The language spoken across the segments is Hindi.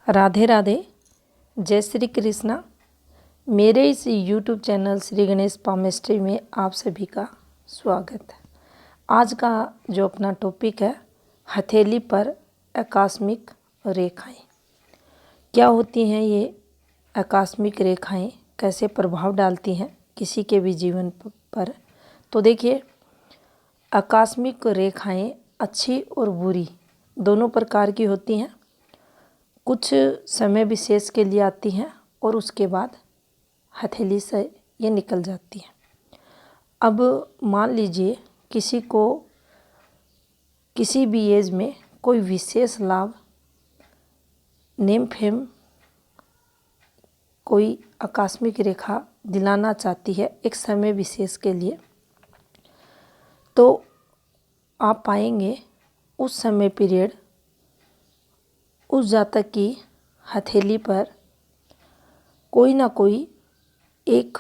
राधे राधे, जय श्री कृष्णा। मेरे इस YouTube channel Shri Ganesh palmistry में आप सभी का स्वागत है। आज का जो अपना टॉपिक है, हथेली पर आकस्मिक रेखाएं। क्या होती हैं ये आकस्मिक रेखाएं, कैसे प्रभाव डालती हैं किसी के भी जीवन पर। तो देखिए, आकस्मिक रेखाएं अच्छी और बुरी दोनों प्रकार की होती हैं। कुछ समय विशेष के लिए आती हैं और उसके बाद हथेली से ये निकल जाती हैं। अब मान लीजिए किसी को किसी भी एज में कोई विशेष लाभ, नेम फेम, कोई आकस्मिक रेखा दिलाना चाहती है एक समय विशेष के लिए, तो आप पाएंगे उस समय पीरियड उस जातक की हथेली पर कोई ना कोई एक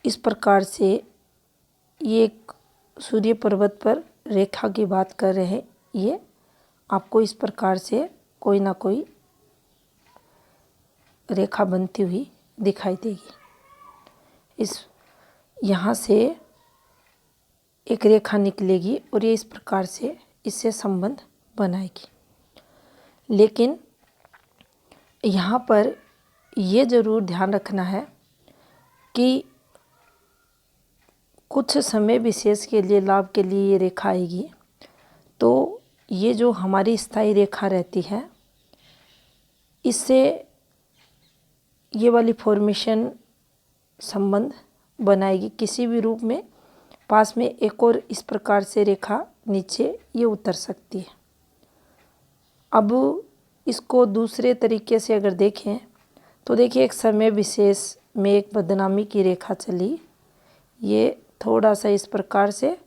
इस प्रकार से, ये एक सूर्य पर्वत पर रेखा की बात कर रहे हैं, ये आपको इस प्रकार से कोई ना कोई रेखा बनती हुई दिखाई देगी। इस यहाँ से एक रेखा निकलेगी और ये इस प्रकार से इससे संबंध बनाएगी। लेकिन यहाँ पर ये ज़रूर ध्यान रखना है कि कुछ समय विशेष के लिए, लाभ के लिए ये रेखा आएगी, तो ये जो हमारी स्थायी रेखा रहती है, इससे ये वाली फॉर्मेशन संबंध बनाएगी किसी भी रूप में। पास में एक और इस प्रकार से रेखा नीचे ये उतर सकती है। अब इसको दूसरे तरीके से अगर देखें तो देखिए, एक समय विशेष में एक बदनामी की रेखा चली, ये थोड़ा सा इस प्रकार से,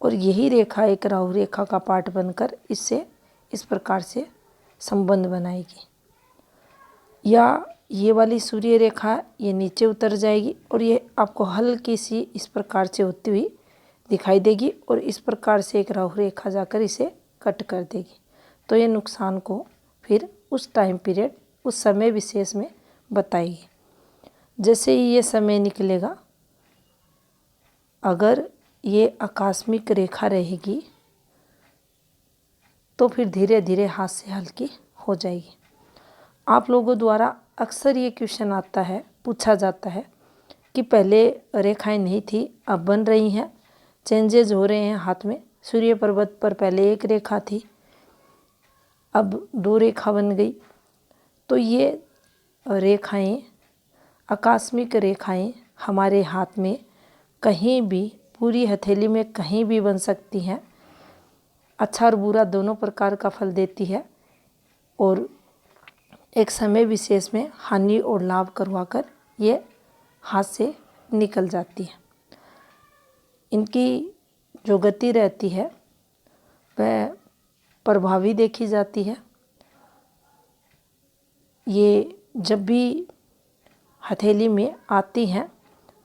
और यही रेखा एक राहु रेखा का पार्ट बनकर इससे इस प्रकार से संबंध बनाएगी। या ये वाली सूर्य रेखा ये नीचे उतर जाएगी और ये आपको हल्की सी इस प्रकार से होती हुई दिखाई देगी और इस प्रकार से एक राहु रेखा जाकर इसे कट कर देगी। तो ये नुकसान को फिर उस टाइम पीरियड, उस समय विशेष में बताएगी। जैसे ही ये समय निकलेगा, अगर ये आकस्मिक रेखा रहेगी तो फिर धीरे धीरे हाथ से हल्की हो जाएगी। आप लोगों द्वारा अक्सर ये क्वेश्चन आता है, पूछा जाता है कि पहले रेखाएं नहीं थी, अब बन रही हैं, चेंजेज हो रहे हैं हाथ में। सूर्य पर्वत पर पहले एक रेखा थी, अब दो रेखा बन गई। तो ये रेखाएं, आकस्मिक रेखाएं हमारे हाथ में कहीं भी, पूरी हथेली में कहीं भी बन सकती हैं। अच्छा और बुरा दोनों प्रकार का फल देती है और एक समय विशेष में हानि और लाभ करवाकर ये हाथ से निकल जाती है। इनकी जो गति रहती है वह प्रभावी देखी जाती है। ये जब भी हथेली में आती हैं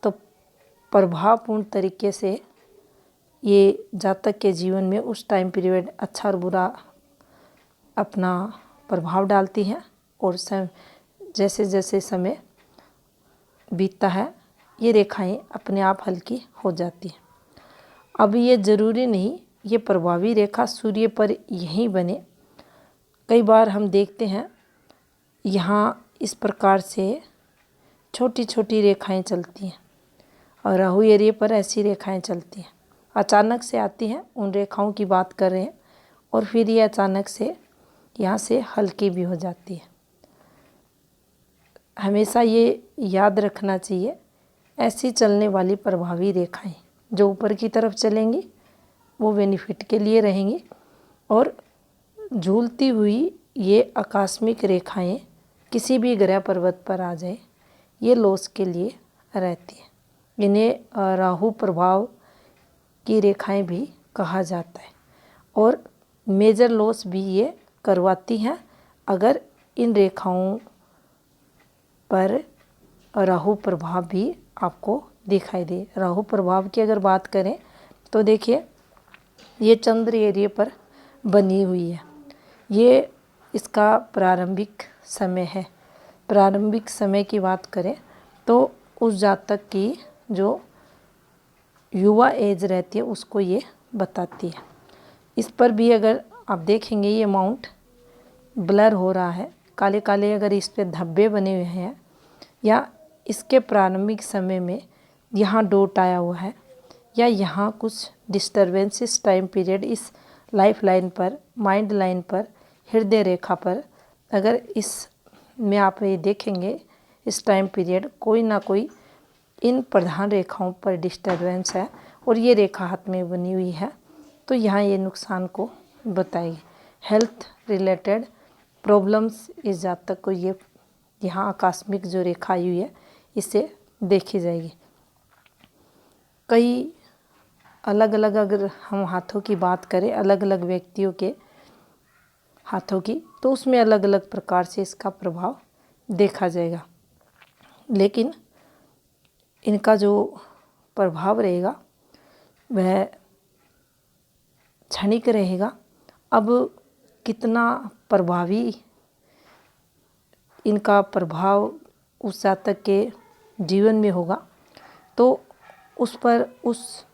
तो प्रभावपूर्ण तरीके से ये जातक के जीवन में उस टाइम पीरियड अच्छा और बुरा अपना प्रभाव डालती हैं और जैसे जैसे समय बीतता है ये रेखाएं अपने आप हल्की हो जाती हैं। अब ये ज़रूरी नहीं ये प्रभावी रेखा सूर्य पर यहीं बने। कई बार हम देखते हैं यहाँ इस प्रकार से छोटी छोटी रेखाएं चलती हैं और राहु एरिया पर ऐसी रेखाएं चलती हैं, अचानक से आती हैं। उन रेखाओं की बात कर रहे हैं और फिर ये अचानक से यहाँ से हल्की भी हो जाती है। हमेशा ये याद रखना चाहिए, ऐसी चलने वाली प्रभावी रेखाएं जो ऊपर की तरफ चलेंगी वो बेनिफिट के लिए रहेंगी और झूलती हुई ये आकस्मिक रेखाएं किसी भी ग्रह पर्वत पर आ जाए ये लॉस के लिए रहती है। इन्हें राहु प्रभाव की रेखाएं भी कहा जाता है और मेजर लॉस भी ये करवाती हैं अगर इन रेखाओं पर राहु प्रभाव भी आपको दिखाई दे। राहु प्रभाव की अगर बात करें तो देखिए, ये चंद्र एरिया पर बनी हुई है। ये इसका प्रारंभिक समय है। प्रारंभिक समय की बात करें तो उस जातक की जो युवा एज रहती है उसको ये बताती है। इस पर भी अगर आप देखेंगे ये अमाउंट ब्लर हो रहा है, काले काले अगर इस पे धब्बे बने हुए हैं या इसके प्रारंभिक समय में यहाँ डॉट आया हुआ है या यहाँ कुछ डिस्टरबेंसेस टाइम पीरियड इस लाइफ लाइन पर, माइंड लाइन पर, हृदय रेखा पर, अगर इस में आप ये देखेंगे इस टाइम पीरियड कोई ना कोई इन प्रधान रेखाओं पर डिस्टरबेंस है और ये रेखा हाथ में बनी हुई है, तो यहाँ ये नुकसान को बताएगी। हेल्थ रिलेटेड प्रॉब्लम्स इस जातक को ये यहाँ आकस्मिक जो रेखा आई हुई है इसे देखी जाएगी। कई अलग अलग अगर हम हाथों की बात करें, अलग अलग व्यक्तियों के हाथों की, तो उसमें अलग अलग प्रकार से इसका प्रभाव देखा जाएगा, लेकिन इनका जो प्रभाव रहेगा वह क्षणिक रहेगा। अब कितना प्रभावी इनका प्रभाव उस जातक के जीवन में होगा तो उस पर, उस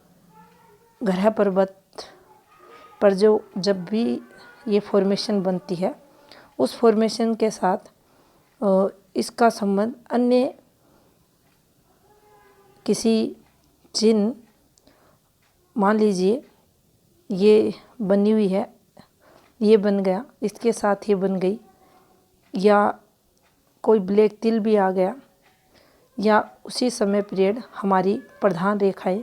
ग्रह पर्वत पर जो जब भी ये फॉर्मेशन बनती है उस फॉर्मेशन के साथ इसका संबंध अन्य किसी चिन्ह, मान लीजिए ये बनी हुई है, ये बन गया, इसके साथ ये बन गई, या कोई ब्लैक तिल भी आ गया, या उसी समय पीरियड हमारी प्रधान रेखाएं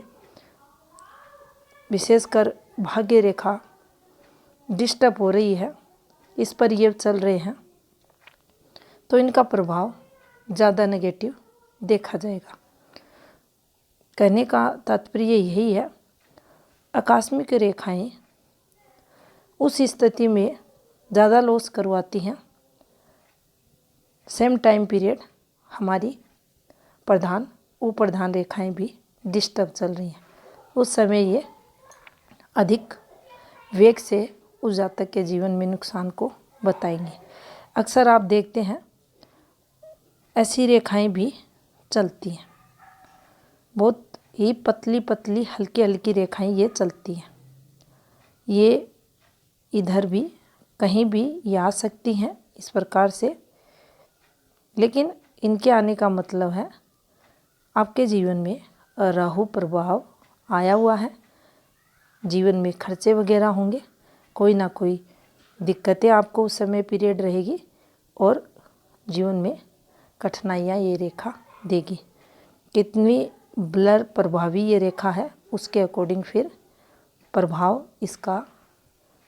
विशेषकर भाग्य रेखा डिस्टर्ब हो रही है, इस पर ये चल रहे हैं, तो इनका प्रभाव ज़्यादा नेगेटिव देखा जाएगा। कहने का तात्पर्य यही है, आकस्मिक रेखाएं उस स्थिति में ज़्यादा लॉस करवाती हैं। सेम टाइम पीरियड हमारी प्रधान उप्रधान रेखाएं भी डिस्टर्ब चल रही हैं, उस समय ये अधिक वेग से उस जातक के जीवन में नुकसान को बताएंगे। अक्सर आप देखते हैं ऐसी रेखाएं भी चलती हैं, बहुत ही पतली पतली हल्की हल्की रेखाएं ये चलती हैं। ये इधर भी कहीं भी ये आ सकती हैं इस प्रकार से, लेकिन इनके आने का मतलब है आपके जीवन में राहु प्रभाव आया हुआ है, जीवन में खर्चे वगैरह होंगे, कोई ना कोई दिक्कतें आपको उस समय पीरियड रहेगी और जीवन में कठिनाइयाँ ये रेखा देगी। कितनी ब्लर प्रभावी ये रेखा है उसके अकॉर्डिंग फिर प्रभाव इसका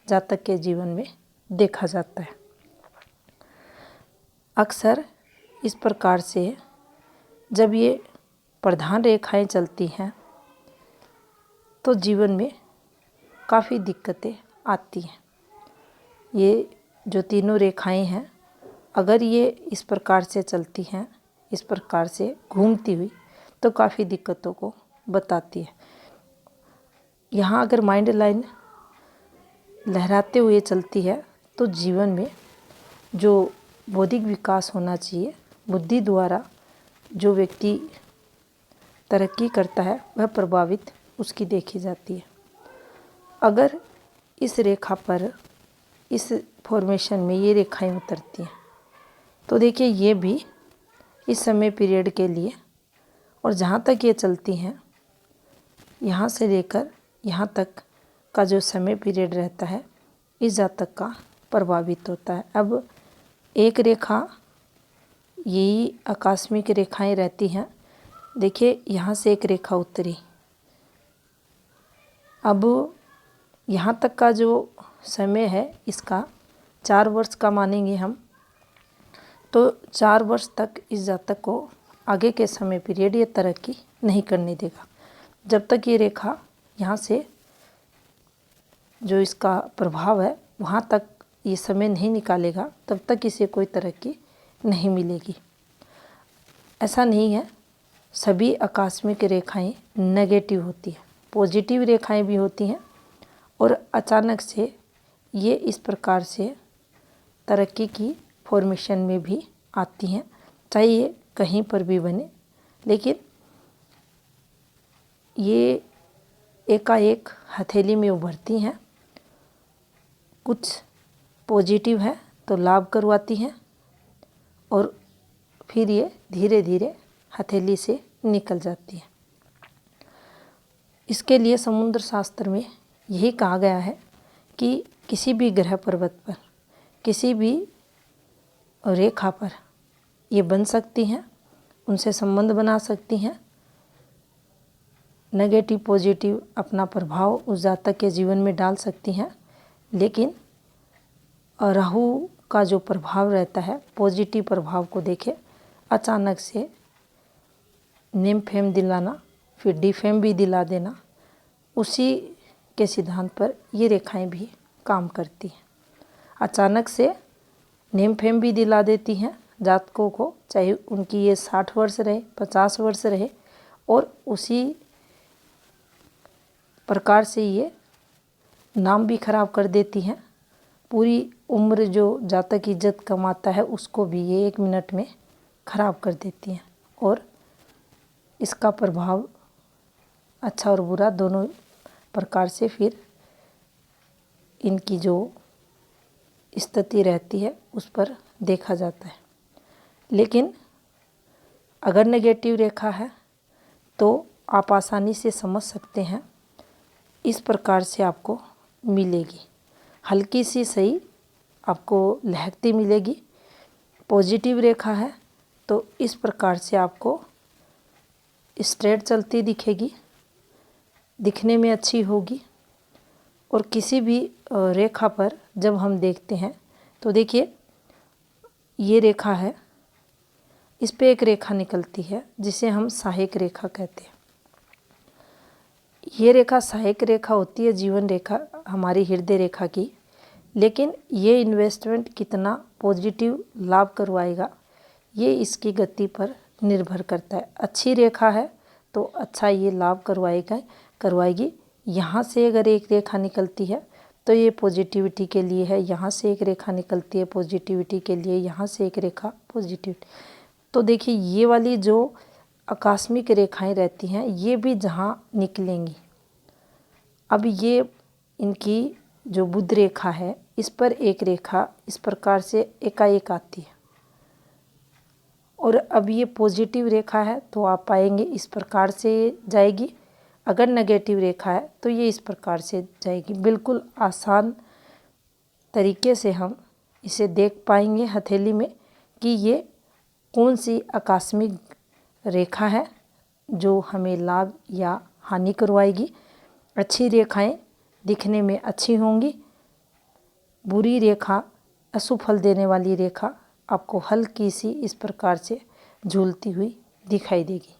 जातक के जीवन में देखा जाता है। अक्सर इस प्रकार से जब ये प्रधान रेखाएं चलती हैं तो जीवन में काफ़ी दिक्कतें आती हैं। ये जो तीनों रेखाएं हैं अगर ये इस प्रकार से चलती हैं, इस प्रकार से घूमती हुई, तो काफ़ी दिक्कतों को बताती है। यहाँ अगर माइंड लाइन लहराते हुए चलती है तो जीवन में जो बौद्धिक विकास होना चाहिए, बुद्धि द्वारा जो व्यक्ति तरक्की करता है वह प्रभावित उसकी देखी जाती है। अगर इस रेखा पर, इस फॉर्मेशन में ये रेखाएं उतरती हैं तो देखिए ये भी इस समय पीरियड के लिए, और जहाँ तक ये चलती हैं यहाँ से लेकर यहाँ तक का जो समय पीरियड रहता है इस जातक का प्रभावित होता है। अब एक रेखा, यही आकस्मिक रेखाएं रहती हैं, देखिए यहाँ से एक रेखा उतरी, अब यहाँ तक का जो समय है इसका 4 वर्ष का मानेंगे हम, तो 4 वर्ष तक इस जातक को आगे के समय पीरियड ये तरक्की नहीं करने देगा। जब तक ये रेखा यहाँ से जो इसका प्रभाव है वहाँ तक ये समय नहीं निकालेगा तब तक इसे कोई तरक्की नहीं मिलेगी। ऐसा नहीं है, सभी आकस्मिक रेखाएं नेगेटिव होती हैं, पॉजिटिव रेखाएं भी होती हैं, और अचानक से ये इस प्रकार से तरक्की की फॉर्मेशन में भी आती हैं, चाहे ये कहीं पर भी बने। लेकिन ये एकाएक हथेली में उभरती हैं, कुछ पॉजिटिव है तो लाभ करवाती हैं और फिर ये धीरे धीरे हथेली से निकल जाती है। इसके लिए समुद्र शास्त्र में यही कहा गया है कि किसी भी ग्रह पर्वत पर, किसी भी रेखा पर ये बन सकती हैं, उनसे संबंध बना सकती हैं, नेगेटिव पॉजिटिव अपना प्रभाव उस जातक के जीवन में डाल सकती हैं। लेकिन राहु का जो प्रभाव रहता है, पॉजिटिव प्रभाव को देखें, अचानक से नेम फेम दिलाना, फिर डिफेम भी दिला देना, उसी के सिद्धांत पर ये रेखाएं भी काम करती हैं। अचानक से नेम फेम भी दिला देती हैं जातकों को, चाहे उनकी ये 60 वर्ष रहे, 50 वर्ष रहे, और उसी प्रकार से ये नाम भी खराब कर देती हैं। पूरी उम्र जो जातक इज्जत कमाता है उसको भी ये 1 मिनट में खराब कर देती हैं। और इसका प्रभाव अच्छा और बुरा दोनों प्रकार से फिर इनकी जो स्थिति रहती है उस पर देखा जाता है। लेकिन अगर नेगेटिव रेखा है तो आप आसानी से समझ सकते हैं, इस प्रकार से आपको मिलेगी, हल्की सी सही आपको लहकती मिलेगी। पॉजिटिव रेखा है तो इस प्रकार से आपको स्ट्रेट चलती दिखेगी, दिखने में अच्छी होगी। और किसी भी रेखा पर जब हम देखते हैं तो देखिए ये रेखा है, इस पे एक रेखा निकलती है जिसे हम सहायक रेखा कहते हैं। ये रेखा सहायक रेखा होती है, जीवन रेखा हमारी हृदय रेखा की। लेकिन ये इन्वेस्टमेंट कितना पॉजिटिव लाभ करवाएगा ये इसकी गति पर निर्भर करता है। अच्छी रेखा है तो अच्छा ये लाभ करवाएगी। यहाँ से अगर एक रेखा निकलती है तो ये पॉजिटिविटी के लिए है, यहाँ से एक रेखा निकलती है पॉजिटिविटी के लिए, यहाँ से एक रेखा पॉजिटिविटी। तो देखिए ये वाली जो आकस्मिक रेखाएं रहती हैं ये भी जहाँ निकलेंगी, अब ये इनकी जो बुध रेखा है इस पर एक रेखा इस प्रकार से एकाएक आती है, और अब ये पॉजिटिव रेखा है तो आप पाएंगे इस प्रकार से जाएगी। अगर नेगेटिव रेखा है तो ये इस प्रकार से जाएगी। बिल्कुल आसान तरीके से हम इसे देख पाएंगे हथेली में कि ये कौन सी आकस्मिक रेखा है जो हमें लाभ या हानि करवाएगी। अच्छी रेखाएं दिखने में अच्छी होंगी, बुरी रेखा अशुभ फल देने वाली रेखा आपको हल्की सी इस प्रकार से झूलती हुई दिखाई देगी।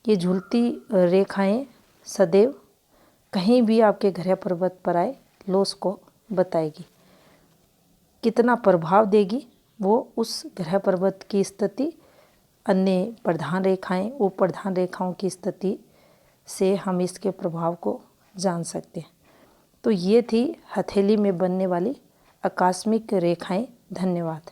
ये झूलती रेखाएं सदैव कहीं भी आपके ग्रह पर्वत पर आए लॉस को बताएगी। कितना प्रभाव देगी वो उस ग्रह पर्वत की स्थिति, अन्य प्रधान रेखाएं, वो प्रधान रेखाओं की स्थिति से हम इसके प्रभाव को जान सकते हैं। तो ये थी हथेली में बनने वाली आकस्मिक रेखाएं। धन्यवाद।